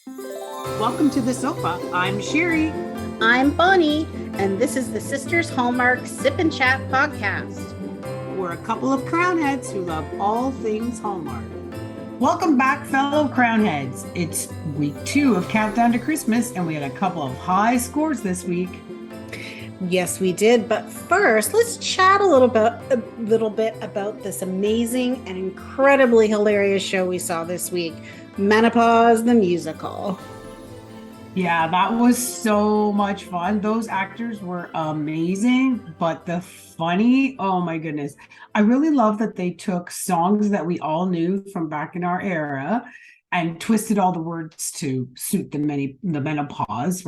Welcome to the sofa. I'm Sherry. I'm Bonnie, and this is the Sisters Hallmark Sip and Chat podcast. We're a couple of crownheads who love all things Hallmark. Welcome back, fellow crownheads. It's week 2 of Countdown to Christmas, and we had a couple of high scores this week. Yes, we did. But first, let's chat a little bit about this amazing and incredibly hilarious show we saw this week, Menopause the Musical. Yeah, that was so much fun. Those actors were amazing, but the funny, oh my goodness. I really love that they took songs that we all knew from back in our era and twisted all the words to suit the menopause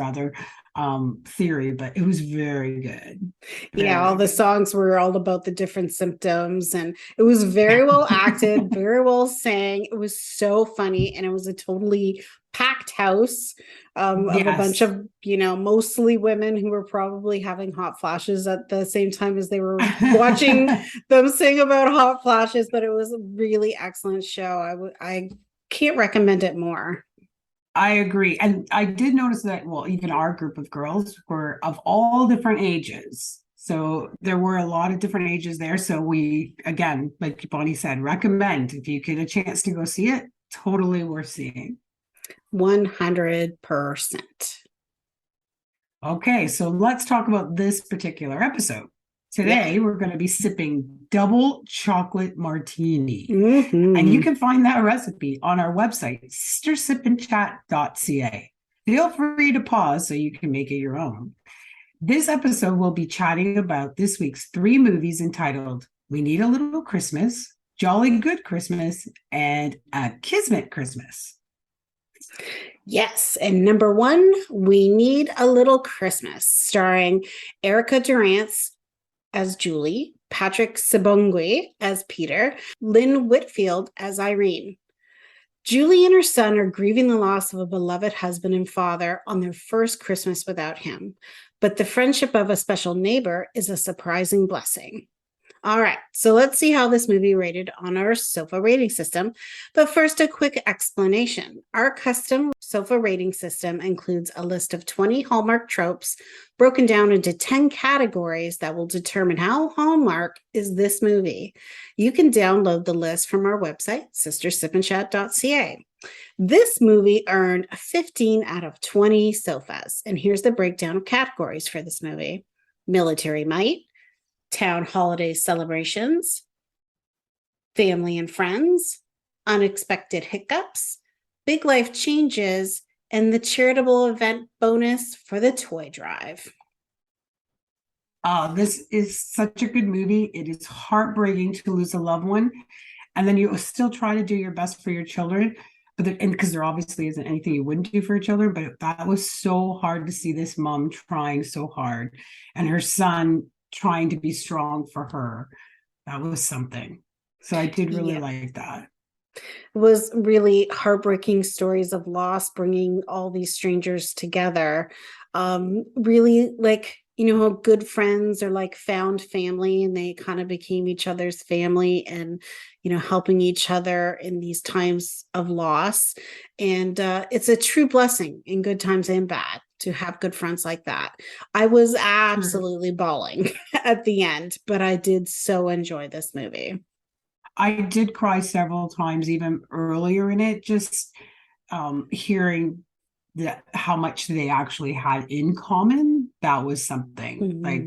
theory, but it was very good. Yeah, all the songs were all about the different symptoms, and it was very well acted, very well sang. It was so funny, and it was a totally packed house of a bunch of, mostly women who were probably having hot flashes at the same time as they were watching them sing about hot flashes. But it was a really excellent show. I can't recommend it more. I agree. And I did notice that, well, even our group of girls were of all different ages. So there were a lot of different ages there. So we, again, like Bonnie said, recommend if you get a chance to go see it, totally worth seeing. 100%. Okay, so let's talk about this particular episode. Today, we're going to be sipping double chocolate martini. Mm-hmm. And you can find that recipe on our website, sistersipandchat.ca. Feel free to pause so you can make it your own. This episode will be chatting about this week's 3 movies entitled We Need a Little Christmas, Jolly Good Christmas, and A Kismet Christmas. Yes, and number 1, We Need a Little Christmas, starring Erica Durance as Julie, Patrick Sibongwe as Peter, Lynn Whitfield as Irene. Julie and her son are grieving the loss of a beloved husband and father on their first Christmas without him, but the friendship of a special neighbor is a surprising blessing. All right, so let's see how this movie rated on our SOFA rating system. But first, a quick explanation. Our custom SOFA rating system includes a list of 20 Hallmark tropes broken down into 10 categories that will determine how Hallmark is this movie. You can download the list from our website, sistersipandchat.ca. This movie earned 15 out of 20 SOFAs. And here's the breakdown of categories for this movie. Military might, town holiday celebrations, family and friends, unexpected hiccups, big life changes, and the charitable event bonus for the toy drive. This is such a good movie. It is heartbreaking to lose a loved one, and then you still try to do your best for your children, but because there obviously isn't anything you wouldn't do for your children, but that was so hard to see this mom trying so hard, and her son trying to be strong for her. That was something. So I did really like that. It was really heartbreaking stories of loss, bringing all these strangers together. Really, like, how good friends are like found family, and they kind of became each other's family, and helping each other in these times of loss. And it's a true blessing in good times and bad to have good friends like that. I was absolutely bawling at the end, but I did so enjoy this movie. I did cry several times, even earlier in it, just hearing how much they actually had in common. That was something. Mm-hmm. Like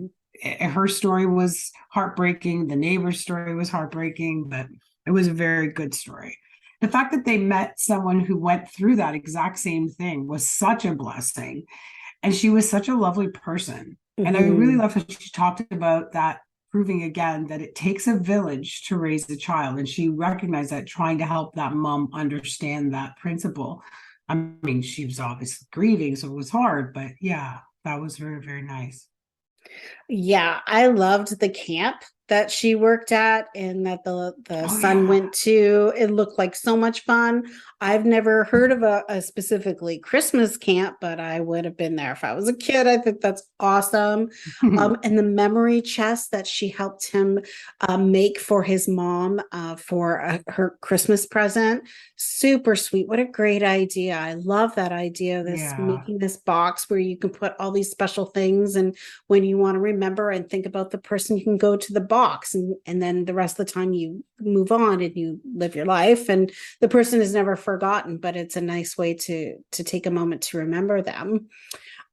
her story was heartbreaking. The neighbor's story was heartbreaking, but it was a very good story. The fact that they met someone who went through that exact same thing was such a blessing. And she was such a lovely person. Mm-hmm. And I really love that she talked about that, proving again that it takes a village to raise a child. And she recognized that, trying to help that mom understand that principle. I mean, she was obviously grieving, so it was hard, but yeah, that was very, very nice. Yeah, I loved the camp that she worked at and that the Oh son yeah. went to. It looked like so much fun. I've never heard of a specifically Christmas camp, but I would have been there if I was a kid. I think that's awesome. And the memory chest that she helped him make for his mom for her Christmas present. Super sweet. What a great idea. I love that idea. This Yeah. making this box where you can put all these special things, and when you want to remember and think about the person, you can go to the box, and then the rest of the time you move on and you live your life, and the person is never forgotten, but it's a nice way to take a moment to remember them.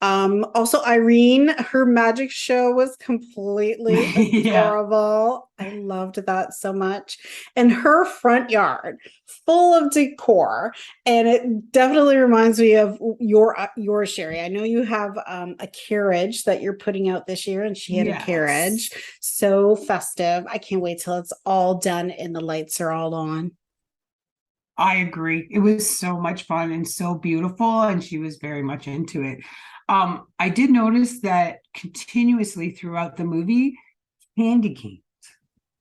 Also, Irene, her magic show was completely Yeah. adorable. I loved that so much. And her front yard, full of decor. And it definitely reminds me of your Sherry. I know you have a carriage that you're putting out this year, and she had a Yes. carriage. So festive. I can't wait till it's all done and the lights are all on. I agree. It was so much fun and so beautiful, and she was very much into it. I did notice that continuously throughout the movie, candy canes.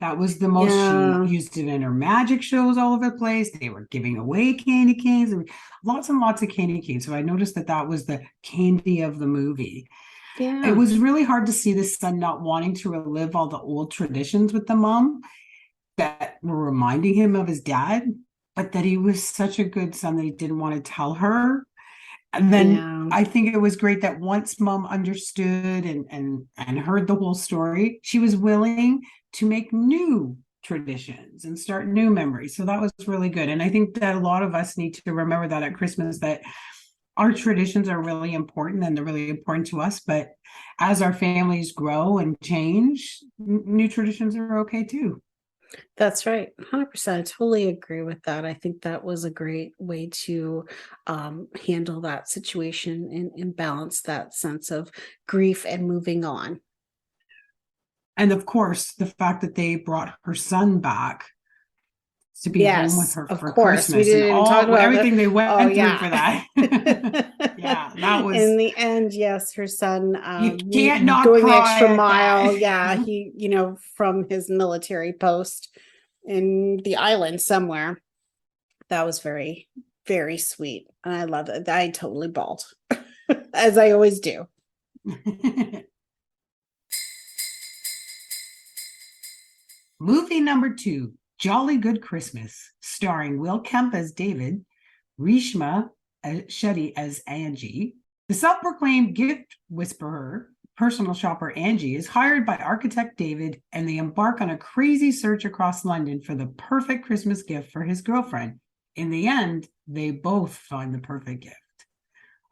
That was the most she Yeah. used it in her magic shows all over the place. They were giving away candy canes and lots of candy canes. So I noticed that that was the candy of the movie. It Yeah. was really hard to see the son not wanting to relive all the old traditions with the mom that were reminding him of his dad, but that he was such a good son that he didn't want to tell her. And then Yeah. I think it was great that once mom understood and heard the whole story, she was willing to make new traditions and start new memories. So that was really good. And I think that a lot of us need to remember that at Christmas, that our traditions are really important and they're really important to us. But as our families grow and change, new traditions are okay too. That's right. 100%. I totally agree with that. I think that was a great way to handle that situation and balance that sense of grief and moving on. And of course, the fact that they brought her son back to be home with Yes, her of for course. We Christmas and didn't even talk all about the, everything they oh, went through yeah. for that. Yeah, that was, In the end, yes, her son you can't not going the cry extra at that. mile. Yeah, he, from his military post in the island somewhere. That was very, very sweet. And I love it. I totally bawled, as I always do. Movie number 2, Jolly Good Christmas, starring Will Kemp as David, Rishma Shetty as Angie. The self-proclaimed gift whisperer, personal shopper Angie, is hired by architect David, and they embark on a crazy search across London for the perfect Christmas gift for his girlfriend. In the end, they both find the perfect gift.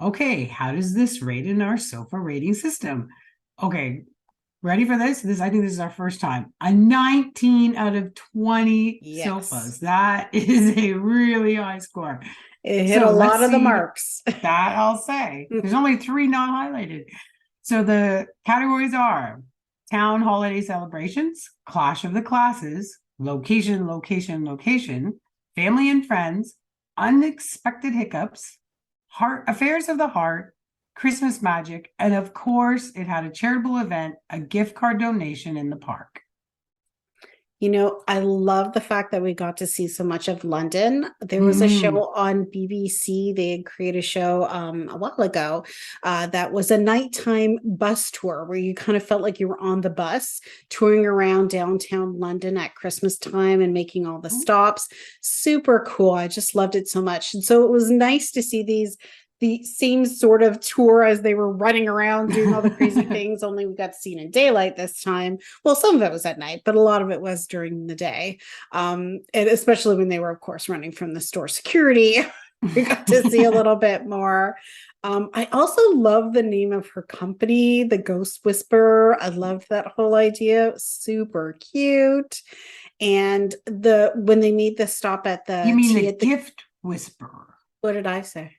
Okay, how does this rate in our sofa rating system? Okay, ready for this? I think this is our first time. A 19 out of 20 Yes. sofas. That is a really high score. It hit a So lot let's of the see, marks. that I'll say. There's only 3 not highlighted. So the categories are town holiday celebrations, clash of the classes, location, location, location, family and friends, unexpected hiccups, heart affairs of the heart, Christmas magic, and of course, it had a charitable event, a gift card donation in the park. I love the fact that we got to see so much of London. There was a Mm-hmm. show on BBC. They had created a show a while ago that was a nighttime bus tour where you kind of felt like you were on the bus touring around downtown London at Christmas time and making all the stops. Super cool. I just loved it so much. And so it was nice to see the same sort of tour as they were running around doing all the crazy things, only we got to see it in daylight this time. Well, some of it was at night, but a lot of it was during the day. And especially when they were, of course, running from the store security, we got to see a little bit more. I also love the name of her company, the Ghost Whisperer. I loved that whole idea. Super cute. And when they made the stop at You the mean tea the at the, gift whisperer, what did I say?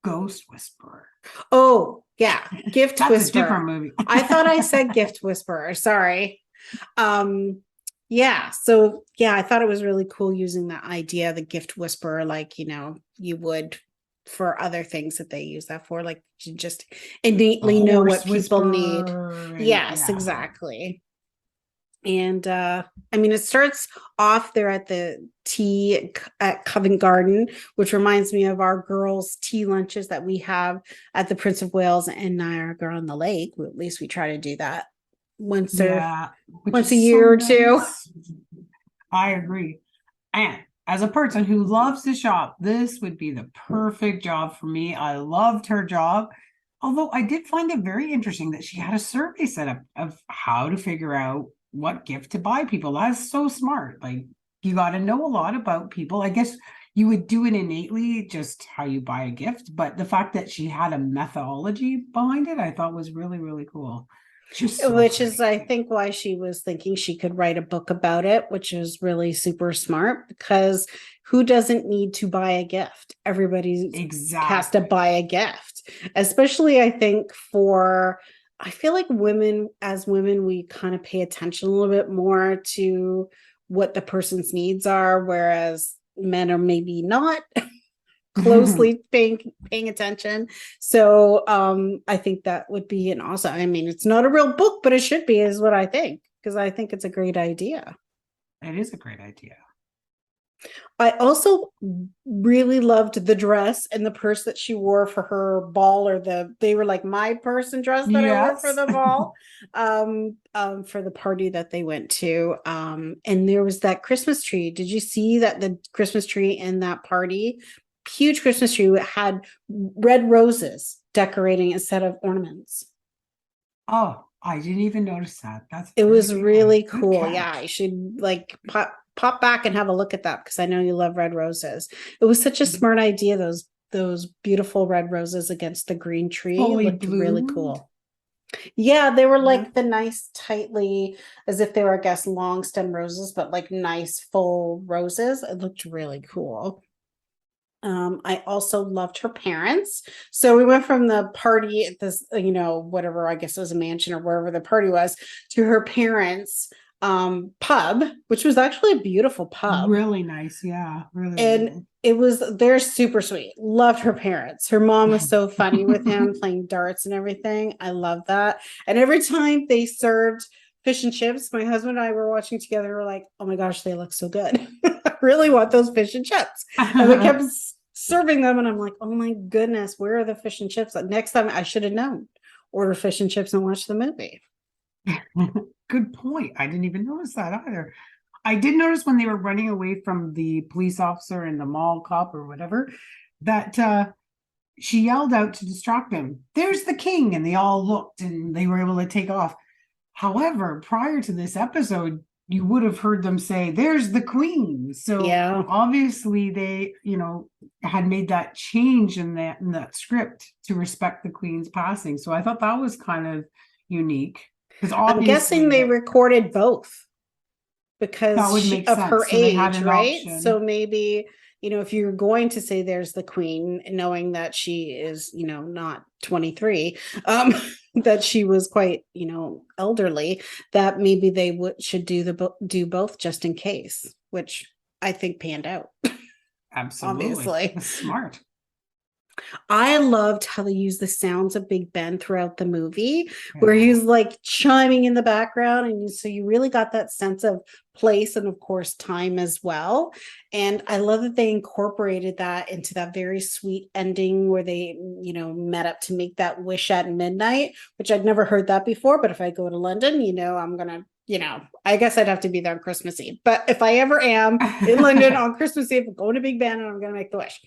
ghost whisperer? Oh, yeah, Gift That's a different Whisperer. movie. I thought I said Gift Whisperer. Sorry. Um, yeah, so yeah, I thought it was really cool using that idea, the Gift Whisperer, like, you would for other things that they use that for, like to just A innately know horse what people need. whisperer, and Yes, yeah. exactly. And I mean, it starts off there at the tea at Covent Garden, which reminds me of our girls' tea lunches that we have at the Prince of Wales and Niagara on the Lake. Well, at least we try to do that once or Yeah, which once a is so year or two. nice. I agree. And as a person who loves to shop, this would be the perfect job for me. I loved her job. Although I did find it very interesting that she had a survey set up of how to figure out what gift to buy people. That's so smart. Like, you got to know a lot about people. I guess you would do it innately, just how you buy a gift. But the fact that she had a methodology behind it, I thought was really, really cool. Just so Which is, pretty. I think, why she was thinking she could write a book about it, which is really super smart because who doesn't need to buy a gift? Everybody has to Exactly. buy a gift, especially I think for, I feel like women, as women, we kind of pay attention a little bit more to what the person's needs are, whereas men are maybe not closely paying attention. So I think that would be an awesome. I mean, it's not a real book, but it should be, is what I think, because I think it's a great idea. It is a great idea. I also really loved the dress and the purse that she wore for her ball, or they were like my purse and dress that I wore for Yes. the ball, for the party that they went to. And there was that Christmas tree. Did you see that the Christmas tree in that party? Huge Christmas tree had red roses decorating instead of ornaments. Oh, I didn't even notice that. That's It very was good. really Good cool. Yeah, I catch. should like pop back and have a look at that because I know you love red roses. It was such a Mhm. smart idea, those beautiful red roses against the green tree. It Fully looked really bloomed. cool. Yeah, they were Yeah. like the nice, tightly, as if they were, I guess, long stem roses, but like nice full roses. It looked really cool. I also loved her parents. So we went from the party at this, whatever, I guess it was a mansion or wherever the party was, to her parents' pub, which was actually a beautiful pub. Really nice. Yeah. Really, And really they're super sweet. Loved her parents. Her mom was so funny with him playing darts and everything. I love that. And every time they served fish and chips, my husband and I were watching together. We're like, oh my gosh, they look so good. I really want those fish and chips. And they kept serving them. And I'm like, oh my goodness, where are the fish and chips? Like, next time I should have known. Order fish and chips and watch the movie. Good point. I didn't even notice that either. I did notice when they were running away from the police officer and the mall cop or whatever that she yelled out to distract them, "There's the king!" And they all looked and they were able to take off. However, prior to this episode, you would have heard them say, "There's the queen." So Yeah. obviously they, had made that change in that script to respect the queen's passing. So I thought that was kind of unique because I'm guessing obviously they recorded both that because would make of her sense. So they had age, an right? So option. maybe, if you're going to say there's the queen, knowing that she is, not 23, that she was quite, elderly, that maybe they should do both just in case, which I think panned out, Absolutely. obviously. That's smart. I loved how they used the sounds of Big Ben throughout the movie, where Yeah. he's like chiming in the background. And so you really got that sense of place and, of course, time as well. And I love that they incorporated that into that very sweet ending where they, met up to make that wish at midnight, which I'd never heard that before. But if I go to London, I'm going to. I guess I'd have to be there on Christmas Eve. But if I ever am in London on Christmas Eve, I'm going to Big Ben and I'm going to make the wish.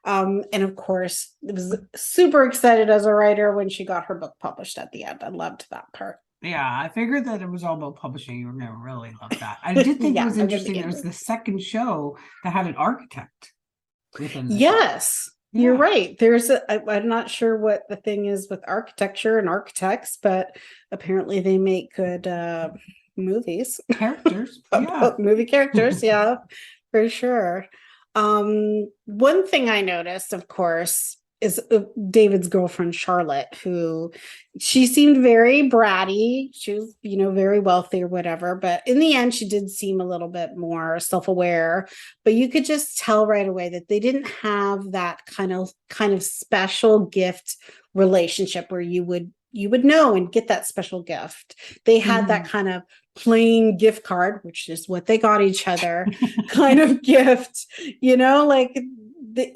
And of course, I was super excited as a writer when she got her book published at the end. I loved that part. Yeah, I figured that it was all about publishing. You were going to really love that. I did think it Yeah, was I'm gonna interesting. be There was into the it. second show that had an architect within the show. Yes, you're Yeah, right. I'm not sure what the thing is with architecture and architects, but apparently they make good movies characters. Yeah. about movie characters. Yeah, for sure. One thing I noticed, of course, is David's girlfriend Charlotte, who she seemed very bratty. She was, very wealthy or whatever, but in the end, she did seem a little bit more self-aware. But you could just tell right away that they didn't have that kind of special gift relationship where you would you would know and get that special gift. They had that kind of plain gift card, which is what they got each other kind of gift, like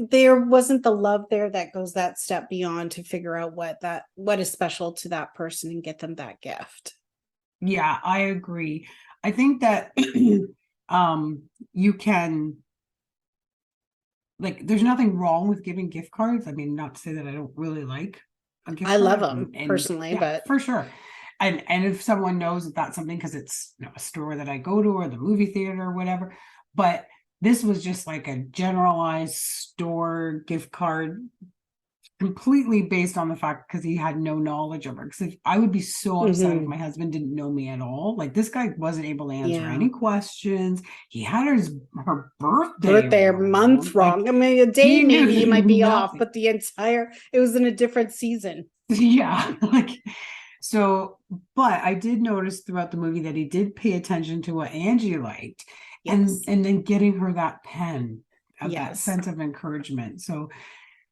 there wasn't the love there that goes that step beyond to figure out what is special to that person and get them that gift. Yeah, I agree. I think that you can, like, there's nothing wrong with giving gift cards. I mean, not to say that I don't really like a gift I card. love them and personally, yeah, but for sure. And if someone knows that that's something, because it's a store that I go to or the movie theater or whatever, but this was just like a generalized store gift card, completely based on the fact because he had no knowledge of her. Because I would be so upset if my husband didn't know me at all. Like, this guy wasn't able to answer any questions. He had her birthday month wrong. Like, I mean, a day maybe you might be nothing. off, but it was in a different season. Yeah, like, so, but I did notice throughout the movie that he did pay attention to what Angie liked, Yes. and then getting her that pen of that sense of encouragement. So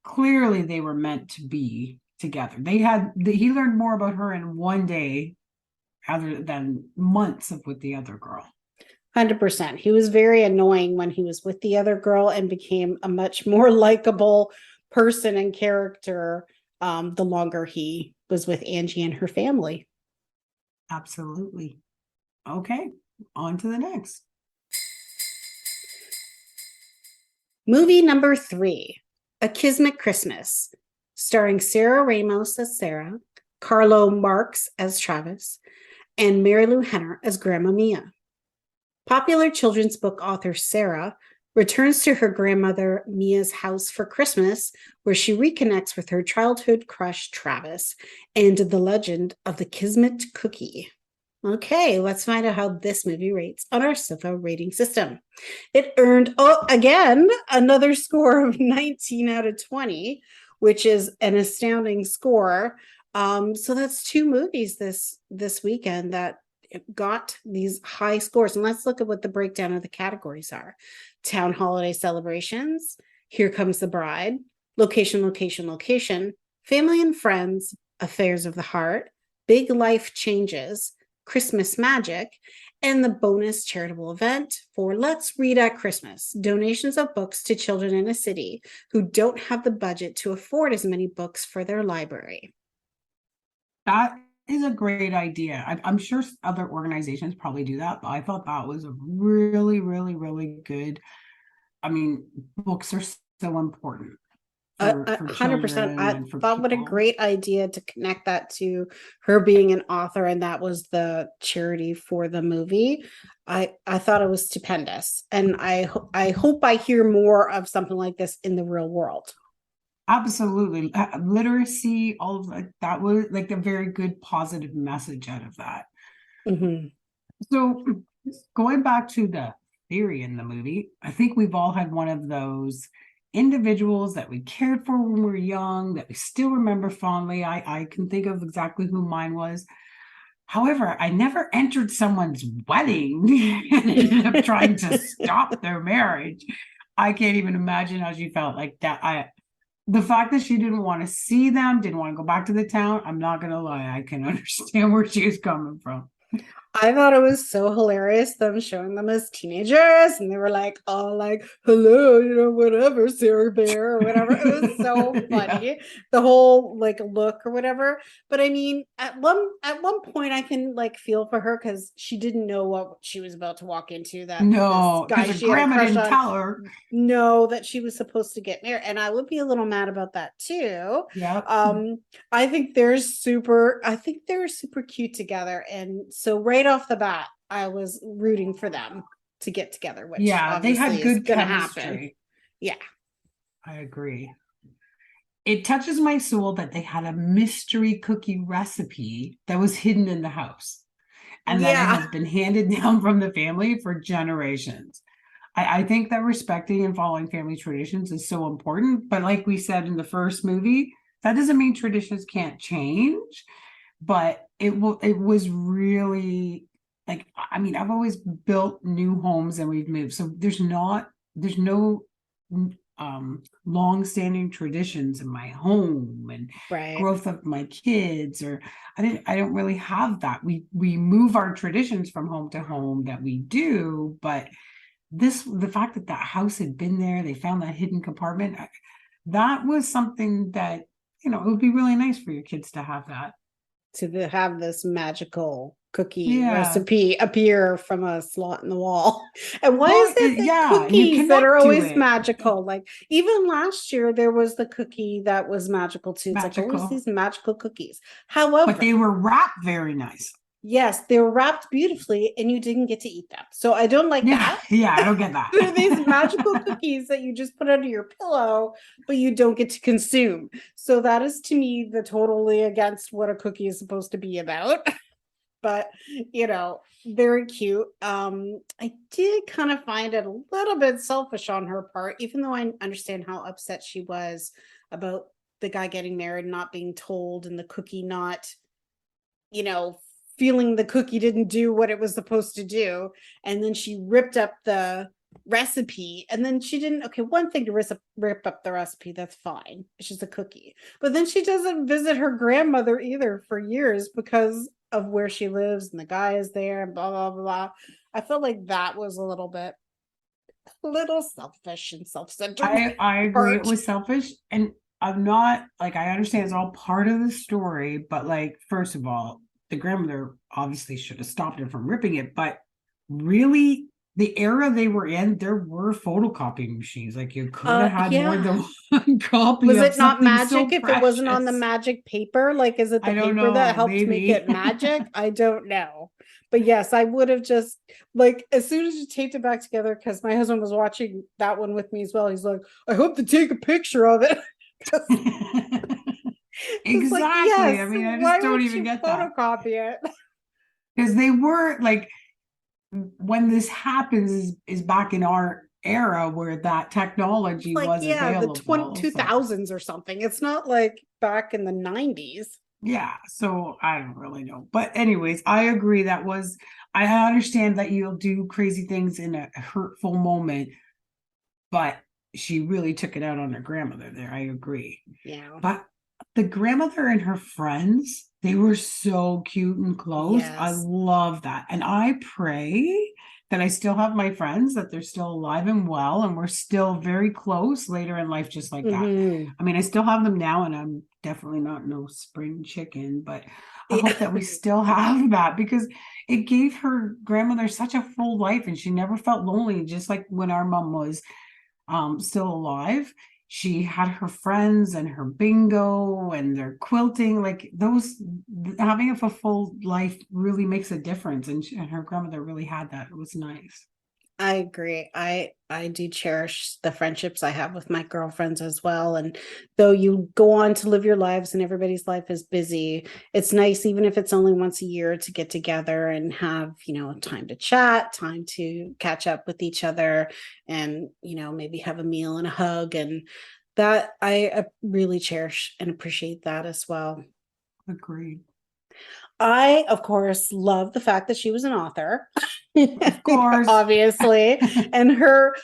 clearly they were meant to be together. He learned more about her in one day other than months of with the other girl. 100%. He was very annoying when he was with the other girl and became a much more likable person and character the longer he was with Angie and her family. Absolutely. Okay, on to the next. Movie number 3, A Kismet Christmas, starring Sarah Ramos as Sarah, Carlo Marks as Travis, and Mary Lou Henner as Grandma Mia. Popular children's book author Sarah returns to her grandmother Mia's house for Christmas, where she reconnects with her childhood crush Travis and the legend of the Kismet cookie. Okay, let's find out how this movie rates on our SIFA rating system. It earned, again, another score of 19 out of 20, which is an astounding score. So that's 2 movies this weekend that got these high scores. And let's look at what the breakdown of the categories are. Town holiday celebrations, Here Comes the Bride, location, location, location, family and friends, affairs of the heart, big life changes, Christmas magic, and the bonus charitable event for Let's Read at Christmas, donations of books to children in a city who don't have the budget to afford as many books for their library. That is a great idea. I'm sure other organizations probably do that, but I thought that was a really, really, really good. I mean, books are so important. 100%. I thought what a great idea to connect that to her being an author, and that was the charity for the movie. I thought it was stupendous, and I hope I hear more of something like this in the real world. Absolutely. Literacy, all of that was like a very good positive message out of that. So going back to the theory in the movie, I think we've all had one of those individuals that we cared for when we were young, that we still remember fondly. I can think of exactly who mine was. However, I never entered someone's wedding and ended up trying to stop their marriage. I can't even imagine how she felt like that. The fact that she didn't want to see them, didn't want to go back to the town, I'm not going to lie, I can understand where she was coming from. I thought it was so hilarious, them showing them as teenagers, and they were like, all like, hello, whatever, Sarah Bear, or whatever. It was so funny, yeah. The whole like look or whatever. But I mean, at one point, I can like feel for her because she didn't know what she was about to walk into. That no, guy she grandma had a crush didn't tell her. No, that she was supposed to get married, and I would be a little mad about that too. Yeah. I think they're super cute together, and so right off the bat, I was rooting for them to get together, which they had good chemistry. Happen. Yeah, I agree. It touches my soul that they had a mystery cookie recipe that was hidden in the house, and that it has been handed down from the family for generations. I think that respecting and following family traditions is so important. But like we said in the first movie, that doesn't mean traditions can't change. But it was really like, I mean, I've always built new homes and we've moved. So there's no long-standing traditions in my home and Right. growth of my kids, or I don't really have that. We move our traditions from home to home that we do, but the fact that that house had been there, they found that hidden compartment, that was something that, it would be really nice for your kids to have that. Have this magical cookie Yeah. recipe appear from a slot in the wall. And why Well, is it the yeah, and you cookies that are connect to always it. magical? Like even last year, there was the cookie that was magical too. It's like always Magical. these magical cookies. But they However, were wrapped very nice. yes, they were wrapped beautifully and you didn't get to eat them. So I don't like Yeah, that. yeah, I don't get They're these magical that. cookies that you just put under your pillow, but you don't get to consume. So that is to me the totally against what a cookie is supposed to be about. But very cute. I did kind of find it a little bit selfish on her part, even though I understand how upset she was about the guy getting married, not being told, and the cookie not, you know, feeling the cookie didn't do what it was supposed to do. And then she ripped up the recipe, and then she didn't. Okay, one thing to rip up the recipe, that's fine. It's just a cookie. But then she doesn't visit her grandmother either for years because of where she lives and the guy is there and blah blah blah. I felt like that was a little selfish and self-centered I agree it part. was selfish. And I'm not like, I understand it's all part of the story, but like, first of all, the grandmother obviously should have stopped her from ripping it. But really, the era they were in, there were photocopying machines. Like you could have had more Yeah. than one copy Was of it not something magic so if it wasn't on the precious. magic paper? Like, is it the I don't paper that know, helped make maybe. it magic? I don't know. But yes, I would have just like as soon as you taped it back together, because my husband was watching that one with me as well. He's like, I hope to take a picture of it. Because like, Exactly. yes, I mean, I just why don't would even you get that. photocopy it? Because they were like, when this happens is back in our era where that It's technology like, was yeah, the available. So 2000s or something. It's not like back in the 90s. yeah, so I don't really know. But anyways, I agree I understand that you'll do crazy things in a hurtful moment, but she really took it out on her grandmother there. I agree. Yeah. But the grandmother and her friends, they were so cute and close. I Yes. love that. And I pray that I still have my friends, that they're still alive and well, and we're still very close later in life, just like that. Mm-hmm. I mean, I still have them now, and I'm definitely not no spring chicken, but I hope that we still have that because it gave her grandmother such a full life and she never felt lonely, just like when our mom was still alive. She had her friends and her bingo and their quilting, like those, having a full life really makes a difference, and her grandmother really had that. It was nice. I agree. I do cherish the friendships I have with my girlfriends as well. And though you go on to live your lives and everybody's life is busy, it's nice, even if it's only once a year, to get together and have, time to chat, time to catch up with each other and, maybe have a meal and a hug. And that I really cherish and appreciate that as well. Agreed. I, of course, love the fact that she was an author, Of course. obviously, and her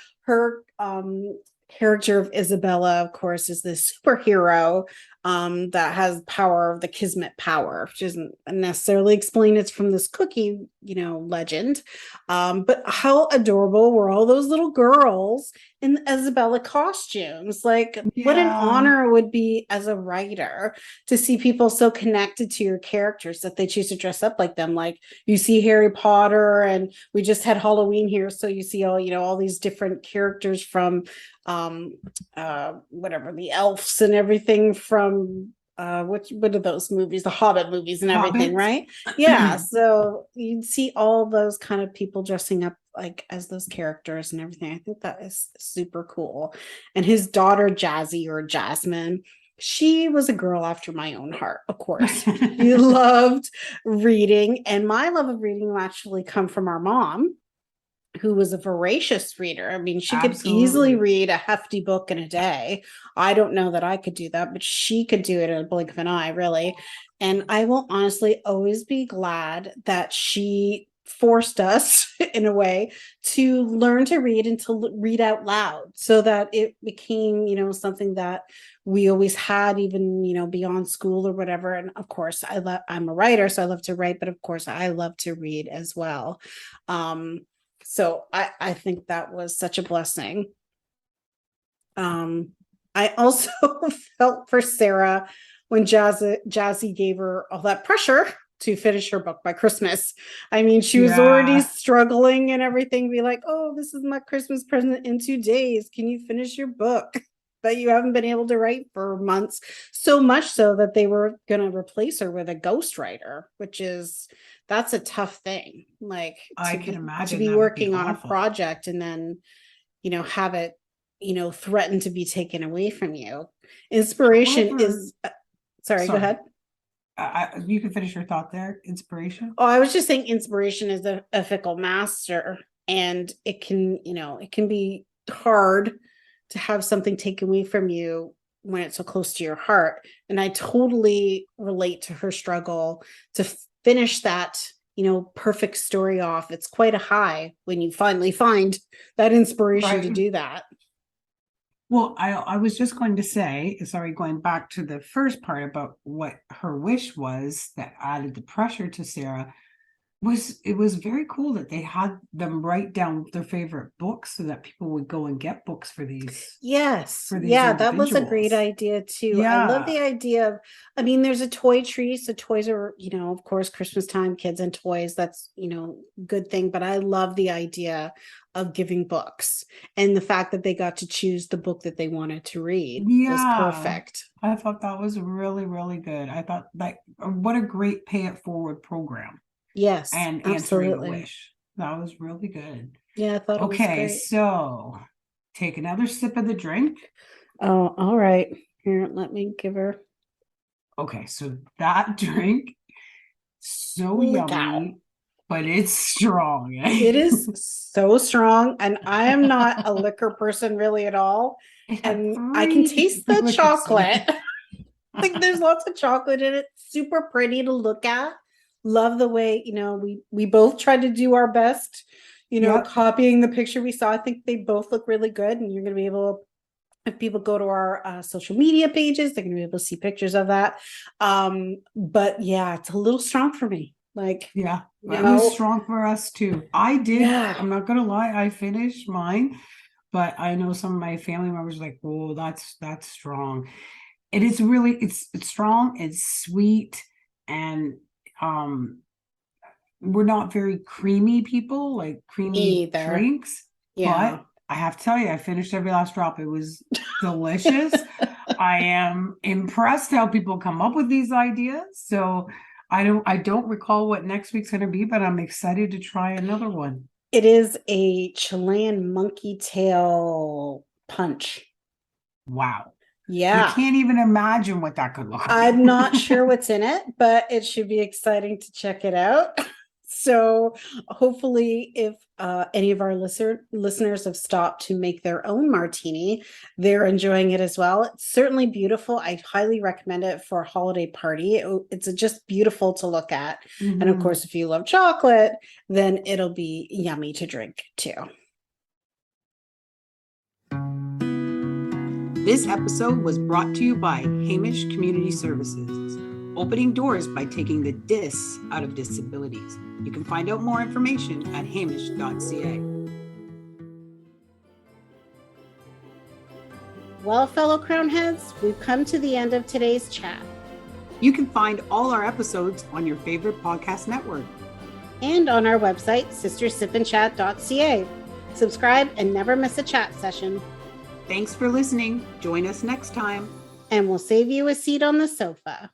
character of Isabella, of course, is this superhero that has power of the Kismet power, which isn't necessarily explained. It's from this cookie, legend. But how adorable were all those little girls in Isabella costumes? Like, what an Yeah. honor it would be as a writer to see people so connected to your characters that they choose to dress up like them. Like you see Harry Potter, and we just had Halloween here, so you see all these different characters from whatever, the elves and everything from what are those movies, the Hobbit movies and everything, Hobbits. right? Yeah, so you'd see all those kind of people dressing up like as those characters and everything. I think that is super cool. And his daughter Jazzy, or Jasmine, she was a girl after my own heart, of course. She loved reading, and my love of reading will actually come from our mom, who was a voracious reader. I mean, she could easily Absolutely. read a hefty book in a day. I don't know that I could do that, but she could do it in a blink of an eye, really. And I will honestly always be glad that she forced us in a way to learn to read and to read out loud, so that it became, something that we always had, even, beyond school or whatever. And of course, I'm a writer, so I love to write, but of course I love to read as well. So I think that was such a blessing. I also felt for Sarah when Jazzy gave her all that pressure to finish her book by Christmas. I mean, she was already struggling and everything, be like, oh, this is my Christmas present in 2 days. Can you finish your book that you haven't been able to write for months? So much so that they were going to replace her with a ghostwriter, that's a tough thing. Like, I can imagine to be working on a project and then, have it, threatened to be taken away from you. Inspiration is, sorry, go ahead. You can finish your thought there. Inspiration. Oh, I was just saying inspiration is a fickle master, and it can be hard to have something taken away from you when it's so close to your heart. And I totally relate to her struggle to finish that, perfect story off. It's quite a high when you finally find that inspiration to do that. Well, I was just going to say, sorry, going back to the first part about what her wish was that added the pressure to Sarah, it was very cool that they had them write down their favorite books so that people would go and get books for these. Yes. That was a great idea too. I love the idea of, there's a toy tree. So toys are, of course, Christmas time, kids and toys. That's, good thing. But I love the idea of giving books, and the fact that they got to choose the book that they wanted to read was perfect. I thought that was really, really good. I thought what a great pay it forward program. Yes, and absolutely. answering the wish. That was really good. Yeah, I thought it was great. So take another sip of the drink. Oh, all right. Here, let me give her. Okay, so that drink, so yummy, but it's strong. It is so strong, and I am not a liquor person really at all. And I can taste the chocolate. Like, there's lots of chocolate in it. Super pretty to look at. Love the way, we both tried to do our best, copying the picture we saw. I think they both look really good, and you're going to be able, if people go to our social media pages, they're going to be able to see pictures of that. But yeah, it's a little strong for me. Like, it was strong for us too. I did. Yeah. I'm not going to lie. I finished mine, but I know some of my family members were like, whoa, that's strong. It is really, it's strong. It's sweet. And we're not very creamy people, like creamy drinks. Yeah. But I have to tell you, I finished every last drop. It was delicious. I am impressed how people come up with these ideas. So I don't recall what next week's going to be, but I'm excited to try another one. It is a Chilean monkey tail punch. Wow. Yeah. I can't even imagine what that could look like. I'm not sure what's in it, but it should be exciting to check it out. So hopefully if any of our listeners have stopped to make their own martini, they're enjoying it as well. It's certainly beautiful. I highly recommend it for a holiday party. It's just beautiful to look at. Mm-hmm. And of course, if you love chocolate, then it'll be yummy to drink too. This episode was brought to you by Hamish Community Services, opening doors by taking the dis out of disabilities. You can find out more information at hamish.ca. Well, fellow Crownheads, we've come to the end of today's chat. You can find all our episodes on your favorite podcast network. And on our website, sistersipandchat.ca. Subscribe and never miss a chat session. Thanks for listening. Join us next time. And we'll save you a seat on the sofa.